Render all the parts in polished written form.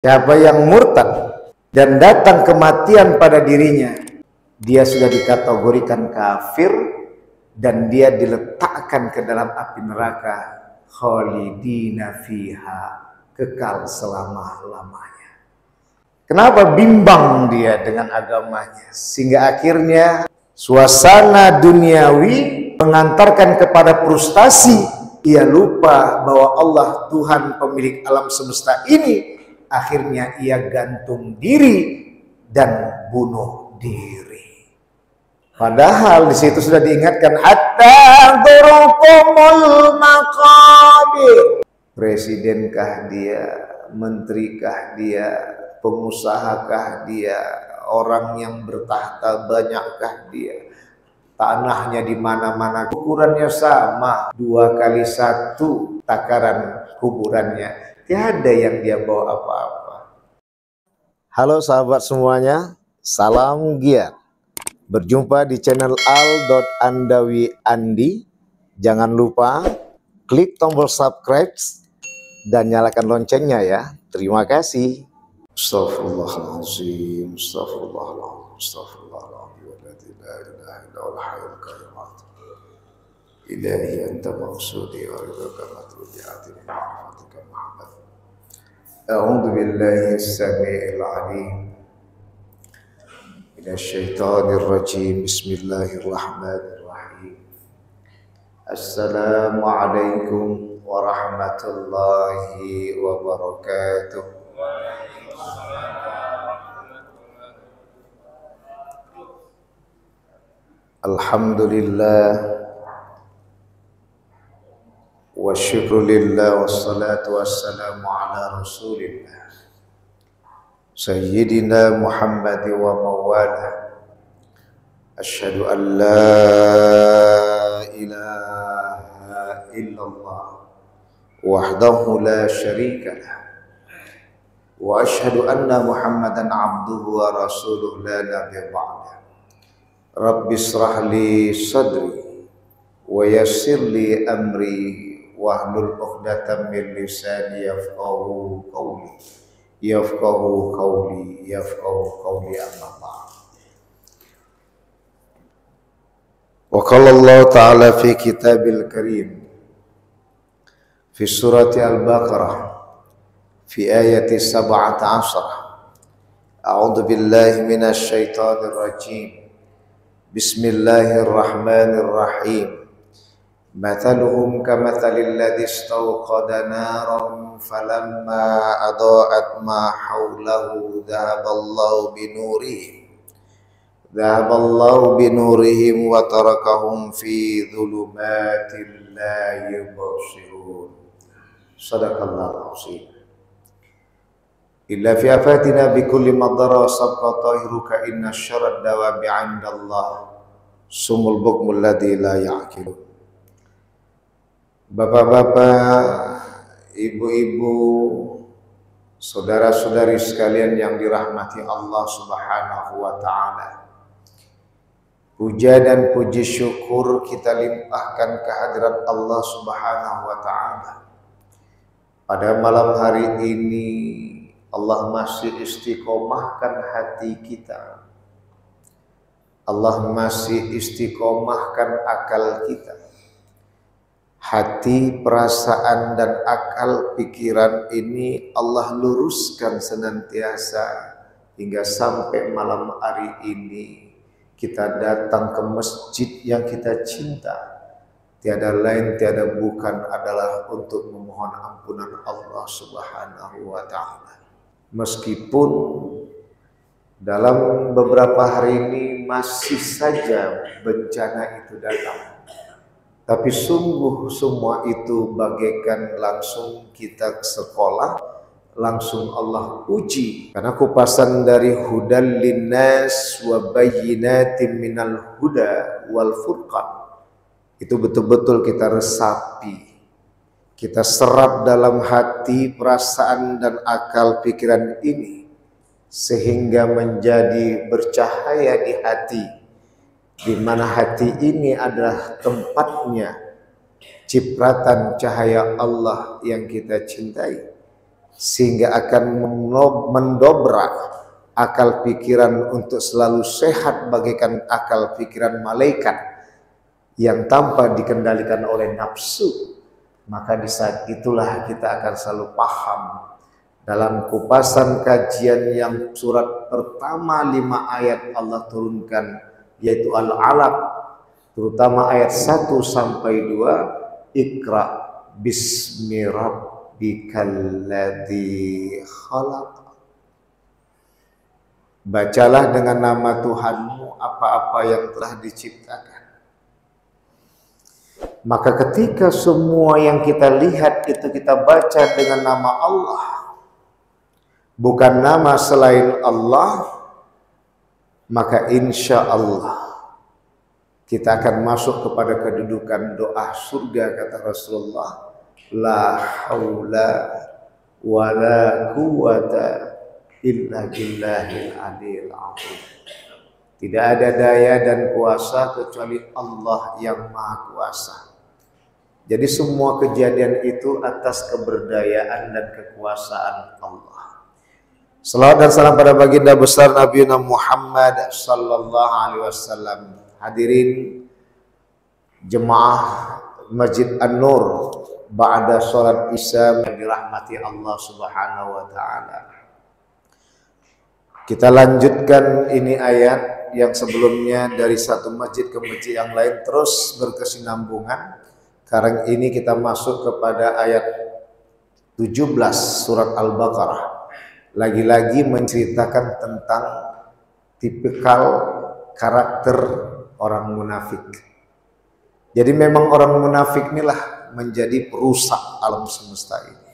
Siapa yang murtad dan datang kematian pada dirinya, dia sudah dikategorikan kafir dan dia diletakkan ke dalam api neraka, khalidina fiha, kekal selama-lamanya. Kenapa bimbang dia dengan agamanya, sehingga akhirnya suasana duniawi mengantarkan kepada frustasi. Ia lupa bahwa Allah Tuhan pemilik alam semesta ini. Akhirnya ia gantung diri dan bunuh diri. Padahal di situ sudah diingatkan, hatta turukumul maqabir. Presidenkah dia, menterikah dia, pengusahakah dia, orang yang bertahta banyakkah dia, tanahnya di mana-mana ukurannya sama, 2x1 takaran kuburannya. Tiada yang dia bawa apa-apa. Halo sahabat semuanya, salam giat. Berjumpa di channel al.andawi.andi. Jangan lupa klik tombol subscribe dan nyalakan loncengnya ya. Terima kasih. Astaghfirullahaladzim, astaghfirullahaladzim, astaghfirullahaladzim. La ilaha illallal hayyul qayyum. Ilahi anta maqsudi wa ridhaka matlubi atini ma'afatika Muhammad. A'udzu billahi as-sami'il 'alim minasy syaithanir rajim. Bismillahirrahmanirrahim. Assalamu alaikum warahmatullahi wabarakatuh. Alhamdulillah wa syukrulillah wassalatu wassalamu ala rasulillah sayyidina Muhammad wa mawala. Asyhadu an la ilaha illallah wahdahu la syarikalah wa asyhadu anna Muhammadan abduhu wa rasuluh la nabiyya ba'da. Rabbi shrah li sadri wa yassir li amri wahlul 'uqdatam min lisani yafqahu qawli amma ba'd. Wa qala Allah ta'ala fi kitabil karim fi surati al-Baqarah fi ayati 17. A'udzu billahi minasy syaithanir rajim. Bismillahirrahmanirrahim. Mathaluhum kamathalil ladzi istawqada naran falamma adaa'at ma hawlahu dhahaballahu binurihim wa tarakahum fi dhulumatin la yubsirun. Shadaqallahu azim. Illa fi afatina bi kulli madara sabqa tahiruka inna syarrad dawabi 'indallah sumul bukmul ladzi la ya'qilun. Bapak-bapak, ibu-ibu, saudara-saudari sekalian yang dirahmati Allah Subhanahu wa taala. Puja dan puji syukur kita limpahkan kehadirat Allah Subhanahu wa taala. Pada malam hari ini Allah masih istiqomahkan hati kita. Allah masih istiqomahkan akal kita. Hati, perasaan, dan akal pikiran ini Allah luruskan senantiasa hingga sampai malam hari ini kita datang ke masjid yang kita cinta. Tiada lain, tiada bukan adalah untuk memohon ampunan Allah Subhanahu wa ta'ala. Meskipun dalam beberapa hari ini masih saja bencana itu datang, tapi sungguh semua itu bagaikan langsung kita ke sekolah, langsung Allah uji. Karena kupasan dari hudal linnas wa bayyinatin minal huda wal furqan, itu betul-betul kita resapi, kita serap dalam hati, perasaan, dan akal pikiran ini, sehingga menjadi bercahaya di hati, di mana hati ini adalah tempatnya cipratan cahaya Allah yang kita cintai. sehingga akan mendobrak akal pikiran untuk selalu sehat bagaikan akal pikiran malaikat yang tanpa dikendalikan oleh nafsu. Maka di saat itulah kita akan selalu paham dalam kupasan kajian yang surat pertama 5 ayat Allah turunkan, yaitu Al-Alaq, terutama ayat 1 sampai 2, Iqra bismi rabbikal ladzi khalaq. Bacalah dengan nama Tuhanmu apa-apa yang telah diciptakan. Maka ketika semua yang kita lihat itu kita baca dengan nama Allah, bukan nama selain Allah, maka insya Allah kita akan masuk kepada kedudukan doa surga, kata Rasulullah, la haula wa la quwata illa billahil aliyil azim. Tidak ada daya dan kuasa kecuali Allah yang maha kuasa. Jadi semua kejadian itu atas keberdayaan dan kekuasaan Allah. Salawat dan salam pada baginda besar Nabi Muhammad sallallahu alaihi wasallam. Hadirin jemaah Masjid An-Nur ba'da salat Isya yang dirahmati Allah Subhanahu wa taala. Kita lanjutkan ini ayat yang sebelumnya dari satu masjid ke masjid yang lain terus berkesinambungan. Sekarang ini kita masuk kepada ayat 17 surat Al-Baqarah. Lagi-lagi menceritakan tentang tipikal karakter orang munafik. Jadi memang orang munafik inilah menjadi perusak alam semesta ini.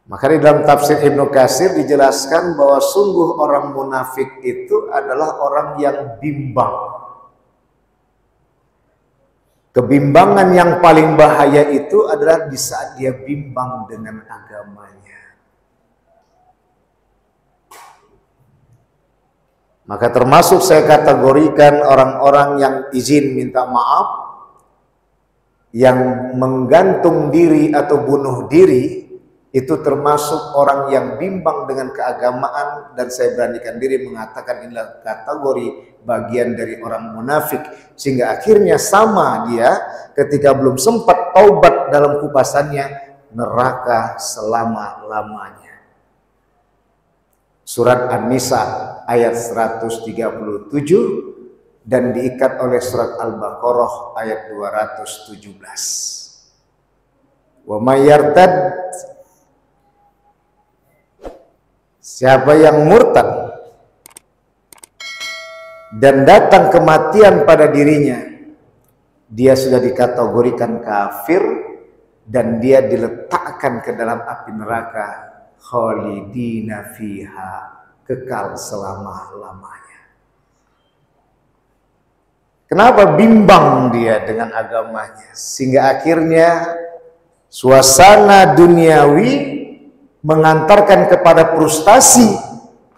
Maka di dalam tafsir Ibnu Katsir dijelaskan bahwa sungguh orang munafik itu adalah orang yang bimbang. Kebimbangan yang paling bahaya itu adalah di saat dia bimbang dengan agamanya. Maka termasuk saya kategorikan orang-orang yang izin minta maaf, yang menggantung diri atau bunuh diri, itu termasuk orang yang bimbang dengan keagamaan, dan saya beranikan diri mengatakan inilah kategori bagian dari orang munafik, sehingga akhirnya sama dia ketika belum sempat taubat dalam kupasannya, neraka selama-lamanya. Surat An-Nisa ayat 137 dan diikat oleh surat Al-Baqarah ayat 217. Wa may yartad, siapa yang murtad dan datang kematian pada dirinya, dia sudah dikategorikan kafir dan dia diletakkan ke dalam api neraka, khalidina fiha, kekal selama-lamanya. Kenapa bimbang dia dengan agamanya? Sehingga akhirnya suasana duniawi mengantarkan kepada frustasi.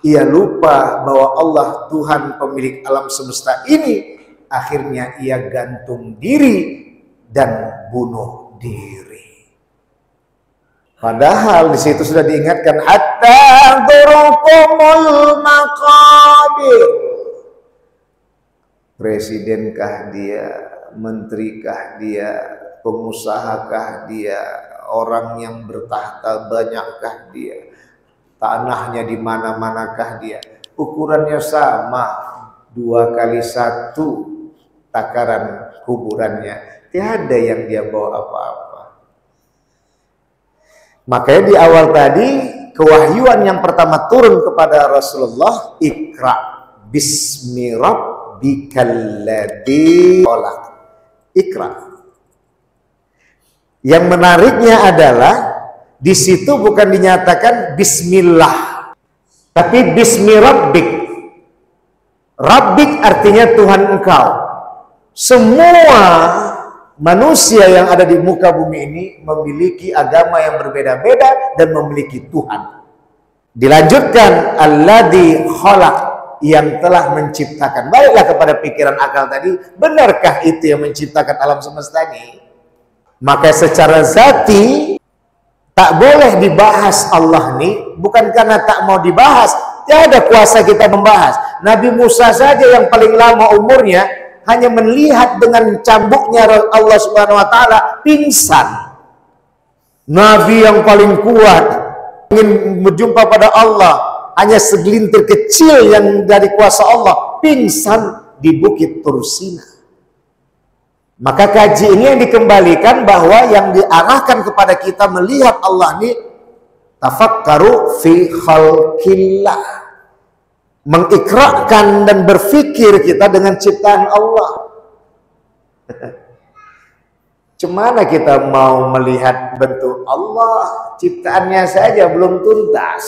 Ia lupa bahwa Allah Tuhan pemilik alam semesta ini. Akhirnya ia gantung diri dan bunuh diri. Padahal di situ sudah diingatkan, hatta dzurqumul maqabir. Presidenkah dia, menterikah dia, pengusahakah dia, orang yang bertahta banyakkah dia, tanahnya di mana-manakah dia, ukurannya sama, 2 kali 1 takaran kuburannya, tiada yang dia bawa apa-apa. Makanya di awal tadi kewahyuan yang pertama turun kepada Rasulullah, Iqra bismi rabbikal ladzi khalaq. Iqra. Yang menariknya adalah di situ bukan dinyatakan bismillah, tapi bismi rabbik. Rabbik artinya Tuhan engkau. Semua manusia yang ada di muka bumi ini memiliki agama yang berbeda-beda dan memiliki Tuhan. Dilanjutkan alladzi khalaq, yang telah menciptakan. Baliklah kepada pikiran akal tadi, benarkah itu yang menciptakan alam semesta ini? Maka secara zati tak boleh dibahas Allah nih, bukan karena tak mau dibahas, tidak ada kuasa kita membahas. Nabi Musa saja yang paling lama umurnya hanya melihat dengan cambuknya Allah Subhanahu wa taala pingsan. Nabi yang paling kuat ingin berjumpa pada Allah, hanya segelintir kecil yang dari kuasa Allah, pingsan di Bukit Tursina. Maka kaji ini yang dikembalikan bahwa yang diarahkan kepada kita melihat Allah ini tafakkaru fi khalqillah, mengikrarkan dan berfikir kita dengan ciptaan Allah. Cemana kita mau melihat bentuk Allah, ciptaannya saja belum tuntas.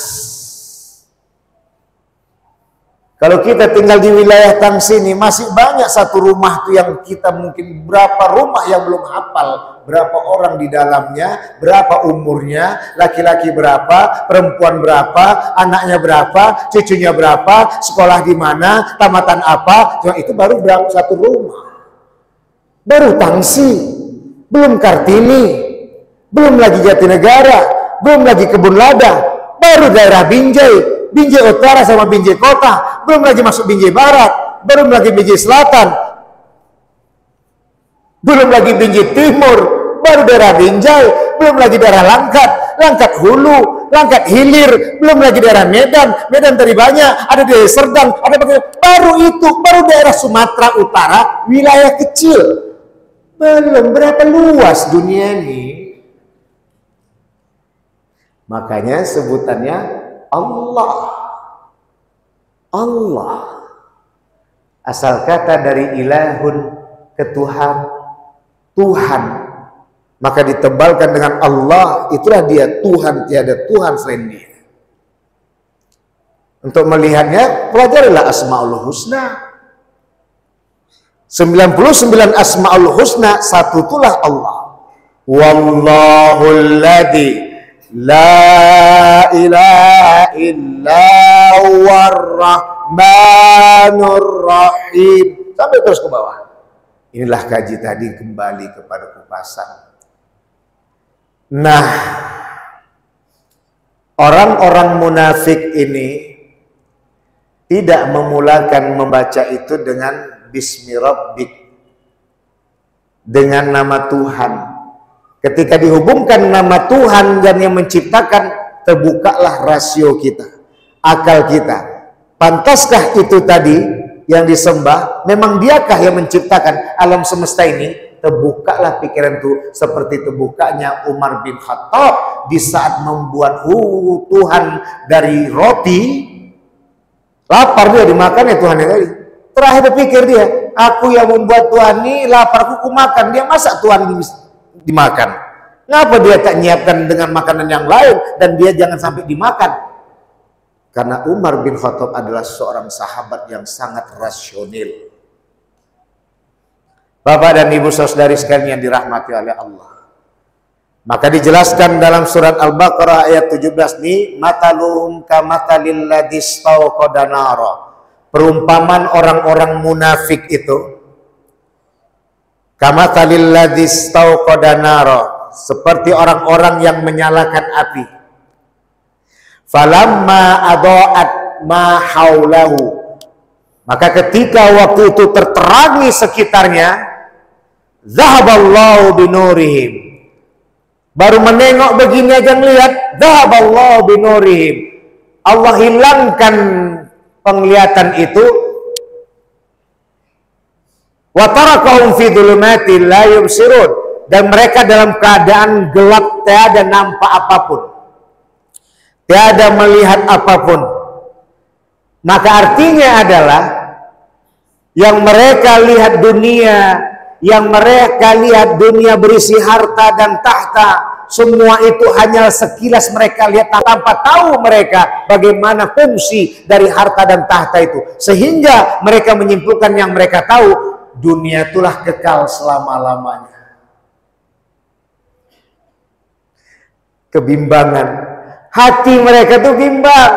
Kalau kita tinggal di wilayah Tang sini, masih banyak satu rumah tuh yang kita mungkin berapa rumah yang belum hafal, berapa orang di dalamnya, berapa umurnya, laki-laki berapa, perempuan berapa, anaknya berapa, cucunya berapa, sekolah di mana, tamatan apa, cuma itu baru berapa satu rumah. Baru Tangsi, belum Kartini, belum lagi Jatinegara, belum lagi Kebun Lada, baru daerah Binjai, Binjai Utara sama Binjai Kota, belum lagi masuk Binjai Barat, belum lagi Binjai Selatan, belum lagi Binjai Timur, baru daerah Binjai, belum lagi daerah Langkat, Langkat Hulu, Langkat Hilir, belum lagi daerah Medan, Medan tadi banyak, ada daerah Serdang, ada baru itu, baru daerah Sumatera Utara, wilayah kecil. Belum berapa luas dunia ini. Makanya sebutannya Allah. Allah. Asal kata dari ilahun, ketuhan, Tuhan. Maka ditebalkan dengan Allah, itulah dia Tuhan, tiada Tuhan selain dia. Untuk melihatnya, pelajarilah Asmaul Husna. 99 Asmaul Husna, satu itulah Allah. Wallahul ladzi la ilaha illa huwar rahmanur rahim. Sampai terus ke bawah. Inilah kaji tadi, kembali kepada kupasan. Nah, orang-orang munafik ini tidak memulakan membaca itu dengan Bismi Rabbik, dengan nama Tuhan. Ketika dihubungkan nama Tuhan dan yang menciptakan, terbukalah rasio kita, akal kita. Pantaskah itu tadi yang disembah? Memang diakah yang menciptakan alam semesta ini? Terbukalah pikiran itu, seperti terbukanya Umar bin Khattab di saat membuat Tuhan dari roti. Lapar dia, dimakan ya Tuhan tadi. Terakhir berpikir dia, aku yang membuat Tuhan ini, laparku ku makan. Dia masa Tuhan ini dimakan? Kenapa dia tak nyiapkan dengan makanan yang lain dan dia jangan sampai dimakan? Karena Umar bin Khattab adalah seorang sahabat yang sangat rasional. Bapak dan Ibu saudari sekalian yang dirahmati oleh Allah. Maka dijelaskan dalam surat Al-Baqarah ayat 17 ini, matalum kamatalil ladzi istawqada nara. Perumpamaan orang-orang munafik itu kamatalil ladzi istawqada nara, seperti orang-orang yang menyalakan api. Falamma adaat ma haulahu, maka ketika waktu itu terterangi sekitarnya, zahaballahu binurihim, baru menengok begini aja ngelihat, zahaballahu binurihim, Allah hilangkan penglihatan itu, wa tarakahum fi dhulumatin la yubsirun, dan mereka dalam keadaan gelap, tiada nampak apapun, tiada melihat apapun. Maka artinya adalah yang mereka lihat dunia, yang mereka lihat dunia berisi harta dan tahta, semua itu hanya sekilas mereka lihat tanpa tahu mereka bagaimana fungsi dari harta dan tahta itu. Sehingga mereka menyimpulkan yang mereka tahu, dunia itulah kekal selama-lamanya. Kebimbangan. Hati mereka itu bimbang.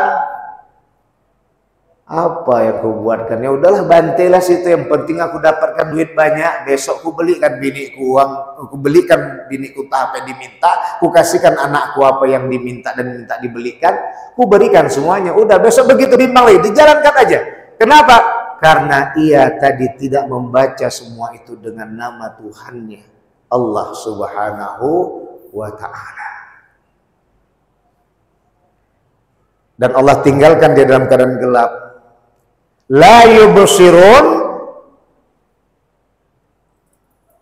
Apa yang kau buatkan? Ya udahlah, bantailah situ, yang penting aku dapatkan duit banyak, besok ku belikan biniku uang, aku belikan biniku apa yang diminta, ku kasihkan anakku apa yang diminta dan minta dibelikan, ku berikan semuanya. Udah, besok begitu bimbang lagi, dijalankan aja. Kenapa? Karena ia tadi tidak membaca semua itu dengan nama Tuhannya, Allah Subhanahu wa Ta'ala. Dan Allah tinggalkan dia dalam keadaan gelap. La yubsirun,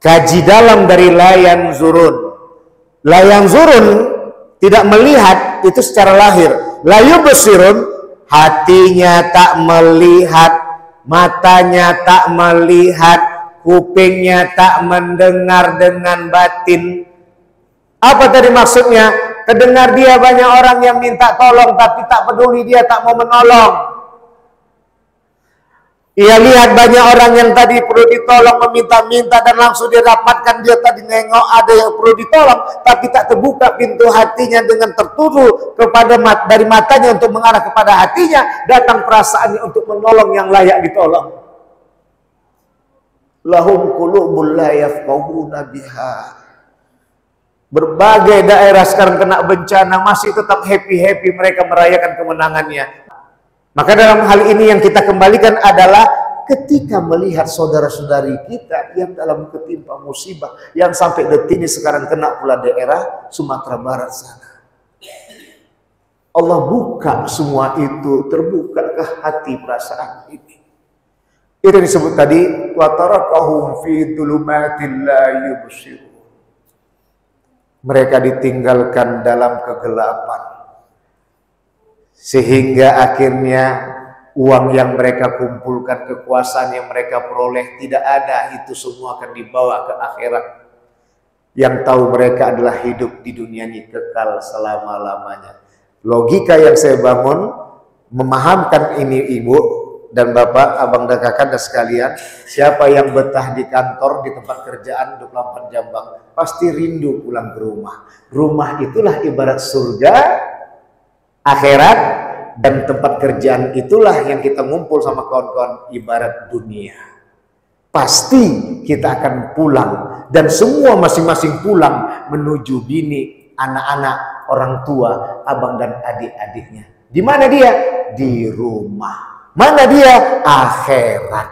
kaji dalam dari la yanzurun. La yanzurun, tidak melihat, itu secara lahir. La yubsirun, hatinya tak melihat, matanya tak melihat, kupingnya tak mendengar dengan batin. Apa tadi maksudnya? Terdengar dia banyak orang yang minta tolong, tapi tak peduli, dia tak mau menolong. Ia lihat banyak orang yang tadi perlu ditolong, meminta-minta, dan langsung dia dapatkan. Dia tadi nengok ada yang perlu ditolong, tapi tak terbuka pintu hatinya dengan tertutup kepada dari matanya untuk mengarah kepada hatinya. Datang perasaannya untuk menolong yang layak ditolong. Lahum qulubun la yafqahuna biha. Berbagai daerah sekarang kena bencana, masih tetap happy-happy mereka merayakan kemenangannya. Maka dalam hal ini yang kita kembalikan adalah ketika melihat saudara-saudari kita yang dalam ketimpa musibah, yang sampai detik ini sekarang kena pula daerah Sumatera Barat sana. Allah buka semua itu, terbuka ke hati perasaan ini. Itu disebut tadi, wa tarakahum fi dhulumatin la yubsirun. Mereka ditinggalkan dalam kegelapan. Sehingga akhirnya uang yang mereka kumpulkan, kekuasaan yang mereka peroleh, tidak ada, itu semua akan dibawa ke akhirat. Yang tahu mereka adalah hidup di dunia ini kekal selama-lamanya. Logika yang saya bangun, memahamkan ini ibu dan bapak, abang dan kakak dan sekalian, siapa yang betah di kantor, di tempat kerjaan 24 jam bang, pasti rindu pulang ke rumah. Rumah itulah ibarat surga, akhirat, dan tempat kerjaan itulah yang kita ngumpul sama kawan-kawan ibarat dunia. Pasti kita akan pulang, dan semua masing-masing pulang menuju bini, anak-anak, orang tua, abang dan adik-adiknya. Di mana dia? Di rumah. Mana dia? Akhirat.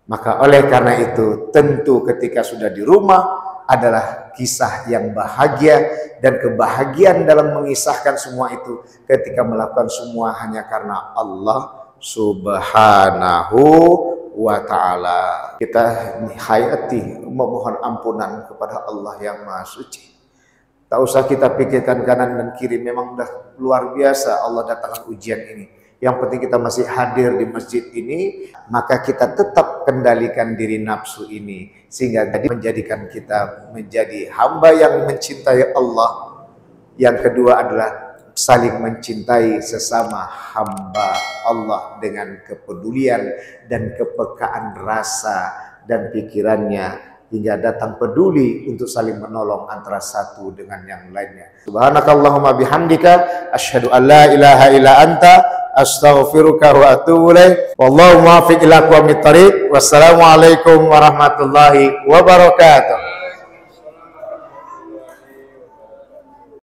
Maka oleh karena itu, tentu ketika sudah di rumah adalah kisah yang bahagia, dan kebahagiaan dalam mengisahkan semua itu ketika melakukan semua hanya karena Allah Subhanahu wa Ta'ala. Kita hayati memohon ampunan kepada Allah yang Maha Suci. Tak usah kita pikirkan kanan dan kiri, memang udah luar biasa Allah datangkan ujian ini. Yang penting kita masih hadir di masjid ini, maka kita tetap kendalikan diri nafsu ini, sehingga jadi menjadikan kita menjadi hamba yang mencintai Allah. Yang kedua adalah saling mencintai sesama hamba Allah dengan kepedulian dan kepekaan rasa dan pikirannya, hingga datang peduli untuk saling menolong antara satu dengan yang lainnya. Subhanakallahumma bihamdika asyhadu an la ilaha illa anta astaghfiruka wa atubu ilaik. Wallahu muwaffiq ila aqwamit thariq. Wassalamualaikum warahmatullahi wabarakatuh.